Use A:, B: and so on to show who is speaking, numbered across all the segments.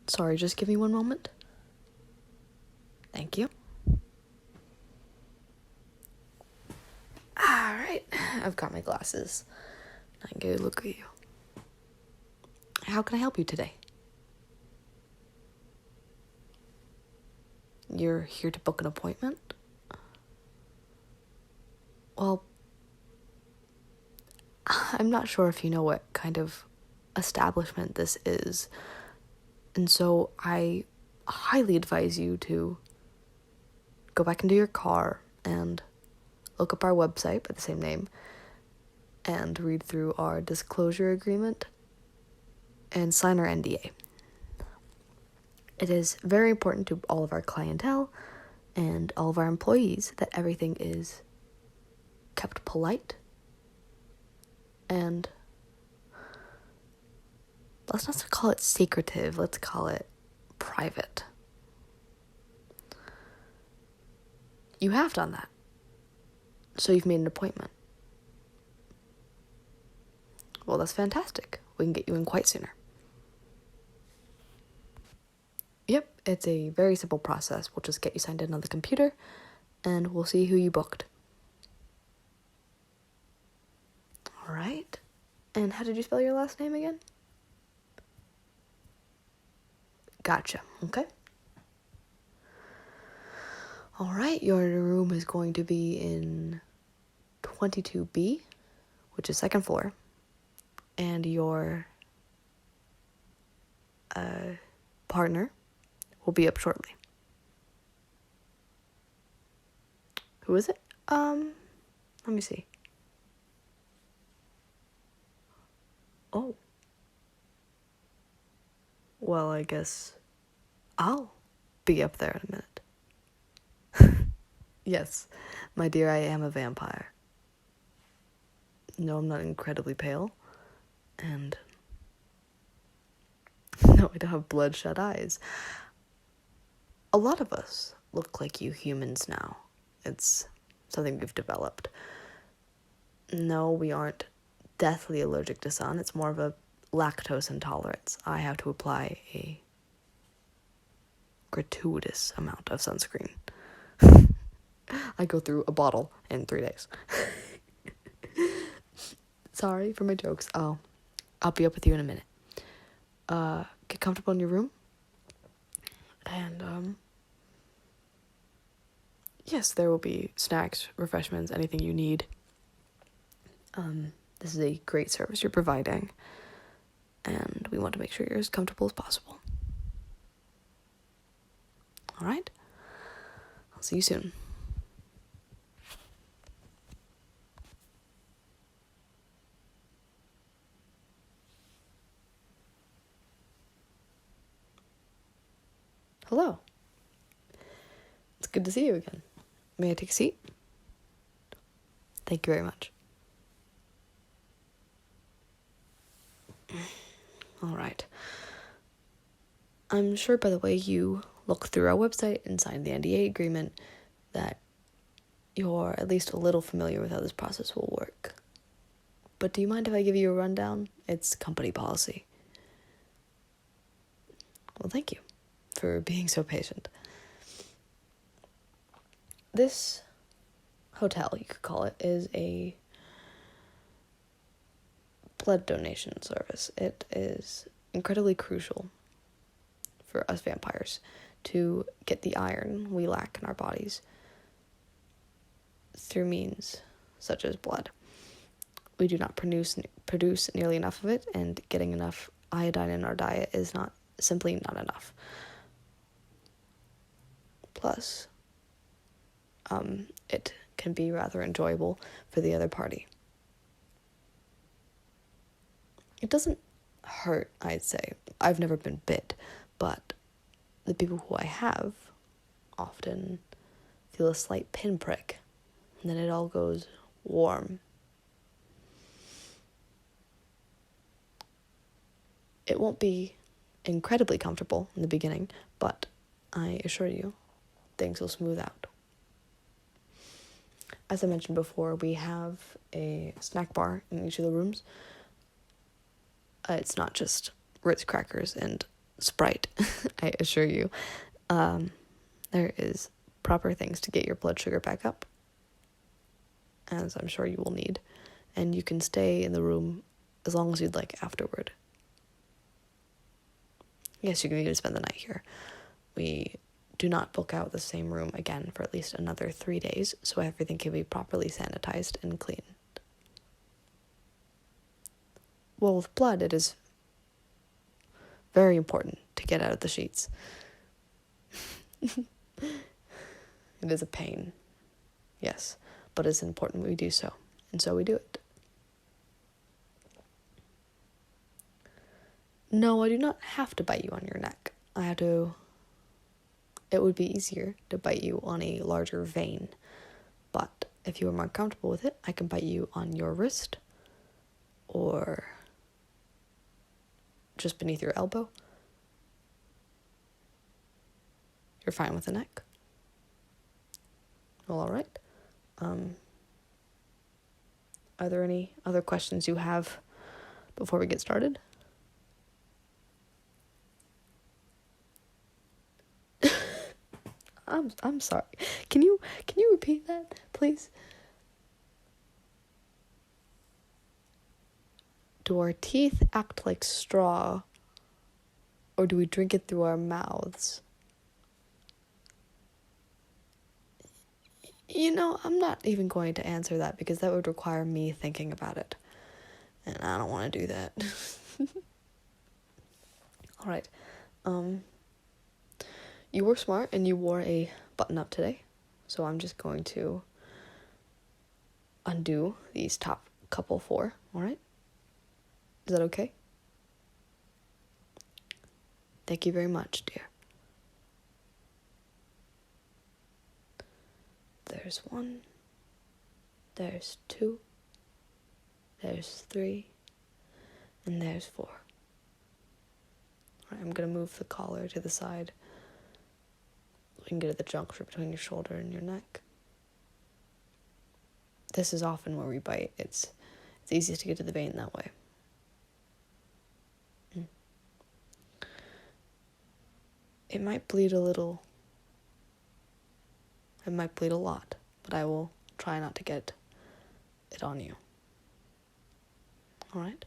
A: Sorry, just give me one moment. Thank you. Alright, I've got my glasses. I can go look at you. How can I help you today? You're here to book an appointment? Well, I'm not sure if you know what kind of establishment this is, and so I highly advise you to go back into your car and look up our website by the same name and read through our disclosure agreement and sign our NDA. It is very important to all of our clientele and all of our employees that everything is kept polite and let's not call it secretive, let's call it private. You have done that. So you've made an appointment. Well, that's fantastic. We can get you in quite sooner. Yep, it's a very simple process. We'll just get you signed in on the computer, and we'll see who you booked. All right. And how did you spell your last name again? Gotcha. Okay. All right, your room is going to be in 22B, which is second floor, and your partner will be up shortly. Who is it? Let me see. Oh. Well, I guess I'll be up there in a minute. Yes, my dear, I am a vampire. No, I'm not incredibly pale. And no, I don't have bloodshot eyes. A lot of us look like you humans now. It's something we've developed. No, we aren't deathly allergic to sun. It's more of a lactose intolerance. I have to apply a gratuitous amount of sunscreen. I go through a bottle in 3 days. Sorry for my jokes. I'll be up with you in a minute. Get comfortable in your room. And, yes, there will be snacks, refreshments, anything you need. This is a great service you're providing, and we want to make sure you're as comfortable as possible. All right? I'll see you soon. Hello. It's good to see you again. May I take a seat? Thank you very much. All right. I'm sure, by the way, you looked through our website and signed the NDA agreement that you're at least a little familiar with how this process will work. But do you mind if I give you a rundown? It's company policy. Well, thank you for being so patient. This hotel, you could call it, is a blood donation service. It is incredibly crucial for us vampires to get the iron we lack in our bodies through means such as blood. We do not produce nearly enough of it, and getting enough iodine in our diet is simply not enough. Plus, it can be rather enjoyable for the other party. It doesn't hurt, I'd say. I've never been bit, but the people who I have often feel a slight pinprick, and then it all goes warm. It won't be incredibly comfortable in the beginning, but I assure you, things will smooth out. As I mentioned before, we have a snack bar in each of the rooms. It's not just Ritz crackers and Sprite, I assure you. There is proper things to get your blood sugar back up, as I'm sure you will need. And you can stay in the room as long as you'd like afterward. Yes, you can even spend the night here. We do not book out the same room again for at least another 3 days, so everything can be properly sanitized and cleaned. Well, with blood, it is very important to get out of the sheets. It is a pain, yes, but it's important we do so, and so we do it. No, I do not have to bite you on your neck. It would be easier to bite you on a larger vein, but if you are more comfortable with it, I can bite you on your wrist, or just beneath your elbow. You're fine with the neck? Well, all right. Are there any other questions you have before we get started? I'm sorry. Can you repeat that, please? Do our teeth act like straw, or do we drink it through our mouths? You know, I'm not even going to answer that because that would require me thinking about it. And I don't want to do that. All right. You were smart and you wore a button-up today. So I'm just going to undo these top couple 4, all right? Is that okay? Thank you very much, dear. There's 1, there's 2, there's 3, and there's 4. All right, I'm going to move the collar to the side. We can get at the juncture between your shoulder and your neck. This is often where we bite. It's easiest to get to the vein that way. It might bleed a little. It might bleed a lot, but I will try not to get it on you. All right?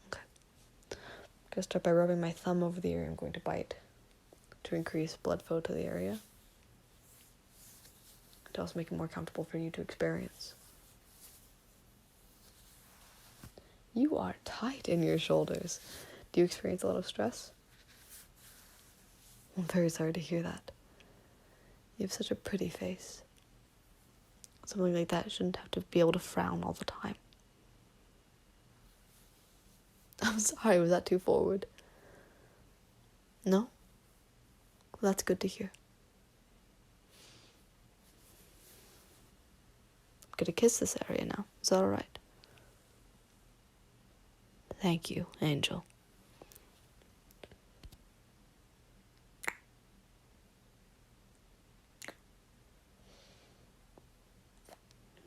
A: Okay. I'm going to start by rubbing my thumb over the area I'm going to bite to increase blood flow to the area. To also make it more comfortable for you to experience. You are tight in your shoulders. Do you experience a lot of stress? I'm very sorry to hear that. You have such a pretty face. Something like that shouldn't have to be able to frown all the time. I'm sorry, was that too forward? No? Well, that's good to hear. I'm gonna kiss this area now. Is that alright? Thank you, Angel.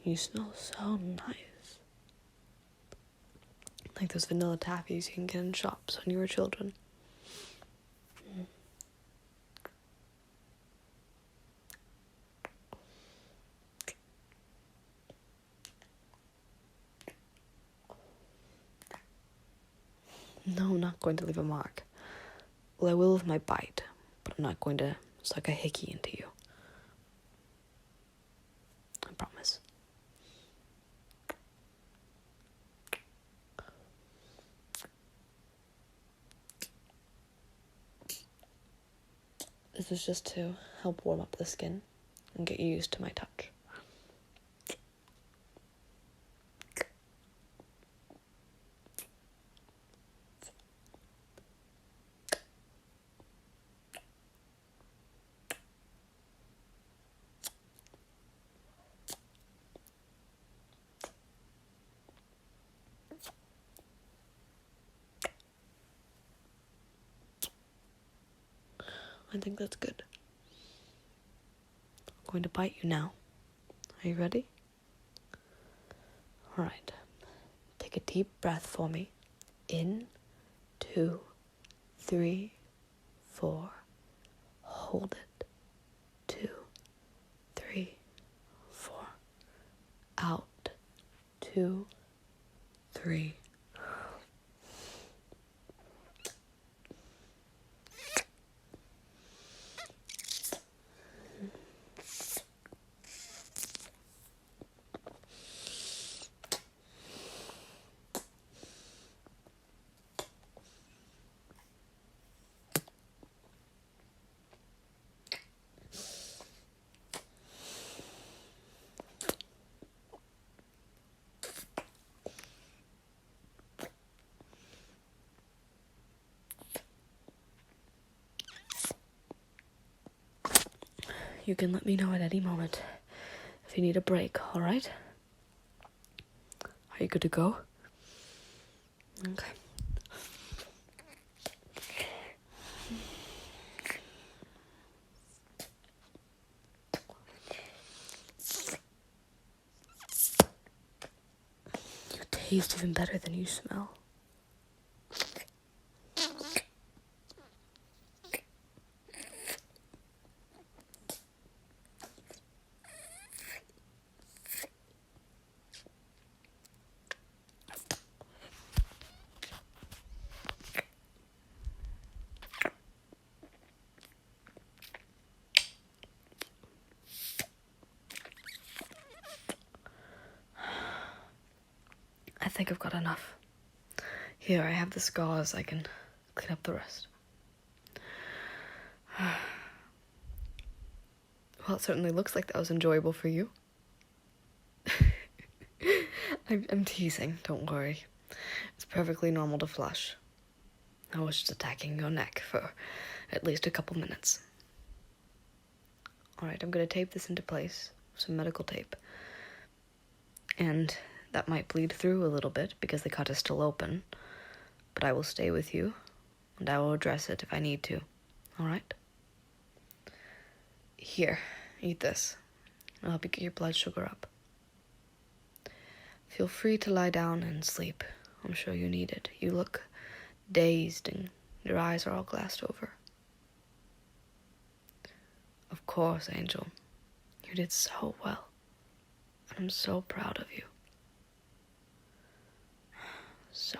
A: You smell so nice. Like those vanilla taffies you can get in shops when you were children. No, I'm not going to leave a mark. Well, I will with my bite, but I'm not going to suck a hickey into you. I promise. This is just to help warm up the skin and get you used to my touch. I think that's good. I'm going to bite you now. Are you ready? All right. Take a deep breath for me. In, 2, 2, 3, 4. Hold it. 2, 3, 4. Out. 2, 3. You can let me know at any moment if you need a break, alright? Are you good to go? Okay. You taste even better than you smell. I think I've got enough. Here, I have the scars. I can clean up the rest. Well, it certainly looks like that was enjoyable for you. I'm teasing, don't worry. It's perfectly normal to flush. I was just attacking your neck for at least a couple minutes. Alright, I'm gonna tape this into place. Some medical tape. And that might bleed through a little bit because the cut is still open. But I will stay with you, and I will address it if I need to. Alright? Here, eat this. I'll help you get your blood sugar up. Feel free to lie down and sleep. I'm sure you need it. You look dazed and your eyes are all glassed over. Of course, Angel. You did so well. And I'm so proud of you. So